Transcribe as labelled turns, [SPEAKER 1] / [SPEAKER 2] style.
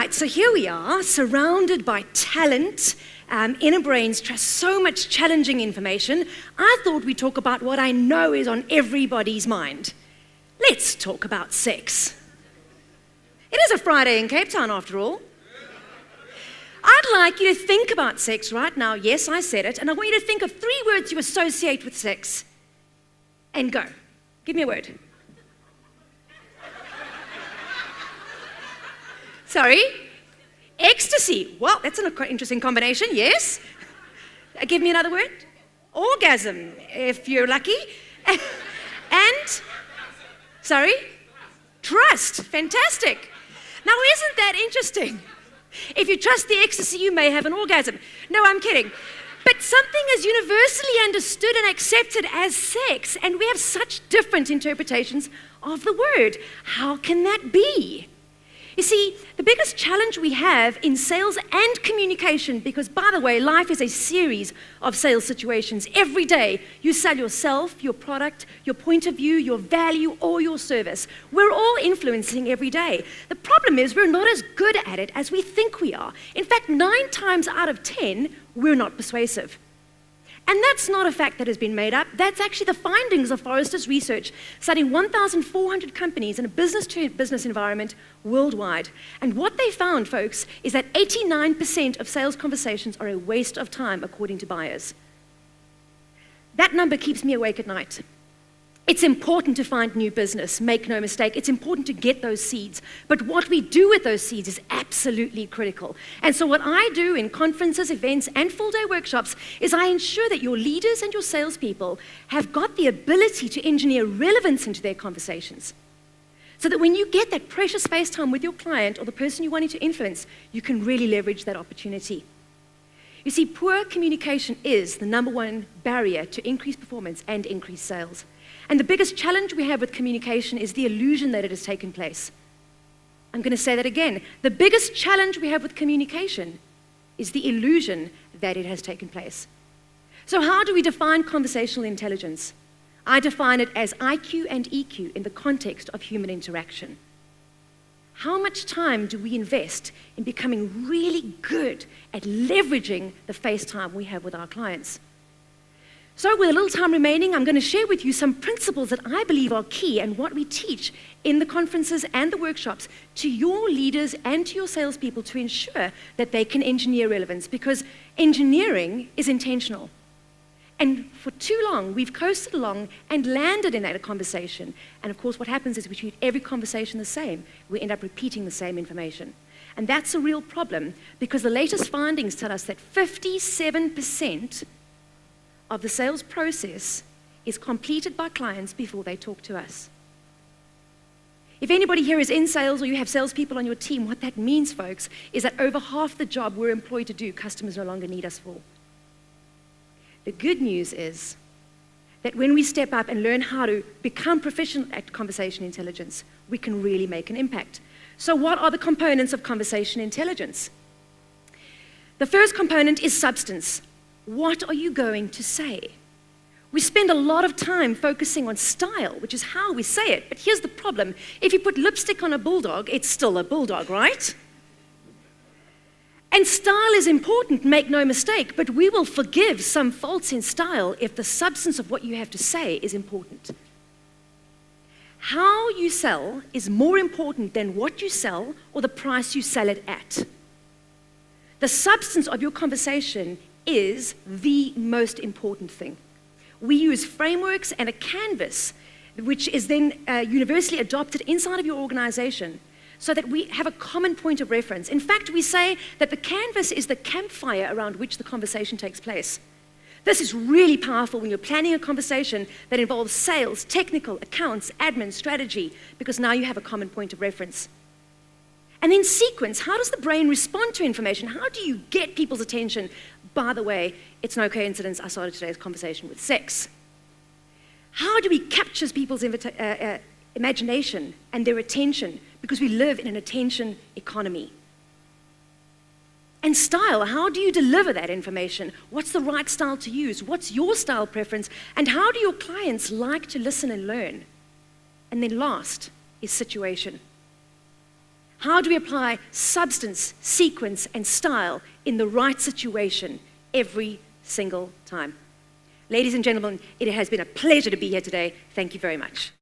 [SPEAKER 1] right, so here we are, surrounded by talent, inner brains, so much challenging information. I thought we'd talk about what I know is on everybody's mind. Let's talk about sex. It is a Friday in Cape Town, after all. I'd like you to think about sex right now. Yes, I said it. And I want you to think of 3 words you associate with sex. And go. Give me a word. Sorry? Ecstasy. Well, that's an interesting combination, yes. Give me another word. Orgasm, if you're lucky. And, sorry? Trust. Fantastic. Now, isn't that interesting? If you trust the ecstasy, you may have an orgasm. No, I'm kidding. But something is universally understood and accepted as sex, and we have such different interpretations of the word. How can that be? You see, the biggest challenge we have in sales and communication, because by the way, life is a series of sales situations. Every day, you sell yourself, your product, your point of view, your value, or your service. We're all influencing every day. The problem is we're not as good at it as we think we are. In fact, 9 times out of 10, we're not persuasive. And that's not a fact that has been made up. That's actually the findings of Forrester's research, studying 1,400 companies in a business-to-business environment worldwide. And what they found, folks, is that 89% of sales conversations are a waste of time, according to buyers. That number keeps me awake at night. It's important to find new business, make no mistake. It's important to get those seeds. But what we do with those seeds is absolutely critical. And so what I do in conferences, events, and full-day workshops is I ensure that your leaders and your salespeople have got the ability to engineer relevance into their conversations. So that when you get that precious space time with your client or the person you're wanting to influence, you can really leverage that opportunity. You see, poor communication is the #1 barrier to increased performance and increased sales. And the biggest challenge we have with communication is the illusion that it has taken place. I'm going to say that again. The biggest challenge we have with communication is the illusion that it has taken place. So how do we define conversational intelligence? I define it as IQ and EQ in the context of human interaction. How much time do we invest in becoming really good at leveraging the face time we have with our clients? So with a little time remaining, I'm going to share with you some principles that I believe are key and what we teach in the conferences and the workshops to your leaders and to your salespeople to ensure that they can engineer relevance, because engineering is intentional. And for too long, we've coasted along and landed in that conversation. And of course, what happens is we treat every conversation the same. We end up repeating the same information. And that's a real problem, because the latest findings tell us that 57% of the sales process is completed by clients before they talk to us. If anybody here is in sales or you have salespeople on your team, what that means, folks, is that over half the job we're employed to do, customers no longer need us for. The good news is that when we step up and learn how to become proficient at conversation intelligence, we can really make an impact. So what are the components of conversation intelligence? The first component is substance. What are you going to say? We spend a lot of time focusing on style, which is how we say it. But here's the problem. If you put lipstick on a bulldog, it's still a bulldog, right? And style is important, make no mistake, but we will forgive some faults in style if the substance of what you have to say is important. How you sell is more important than what you sell or the price you sell it at. The substance of your conversation is the most important thing. We use frameworks and a canvas, which is then universally adopted inside of your organization, so that we have a common point of reference. In fact, we say that the canvas is the campfire around which the conversation takes place. This is really powerful when you're planning a conversation that involves sales, technical, accounts, admin, strategy, because now you have a common point of reference. And then sequence, how does the brain respond to information? How do you get people's attention? By the way, it's no coincidence I started today's conversation with sex. How do we capture people's imagination and their attention? Because we live in an attention economy. And style, how do you deliver that information? What's the right style to use? What's your style preference? And how do your clients like to listen and learn? And then last is situation. How do we apply substance, sequence, and style in the right situation every single time? Ladies and gentlemen, it has been a pleasure to be here today. Thank you very much.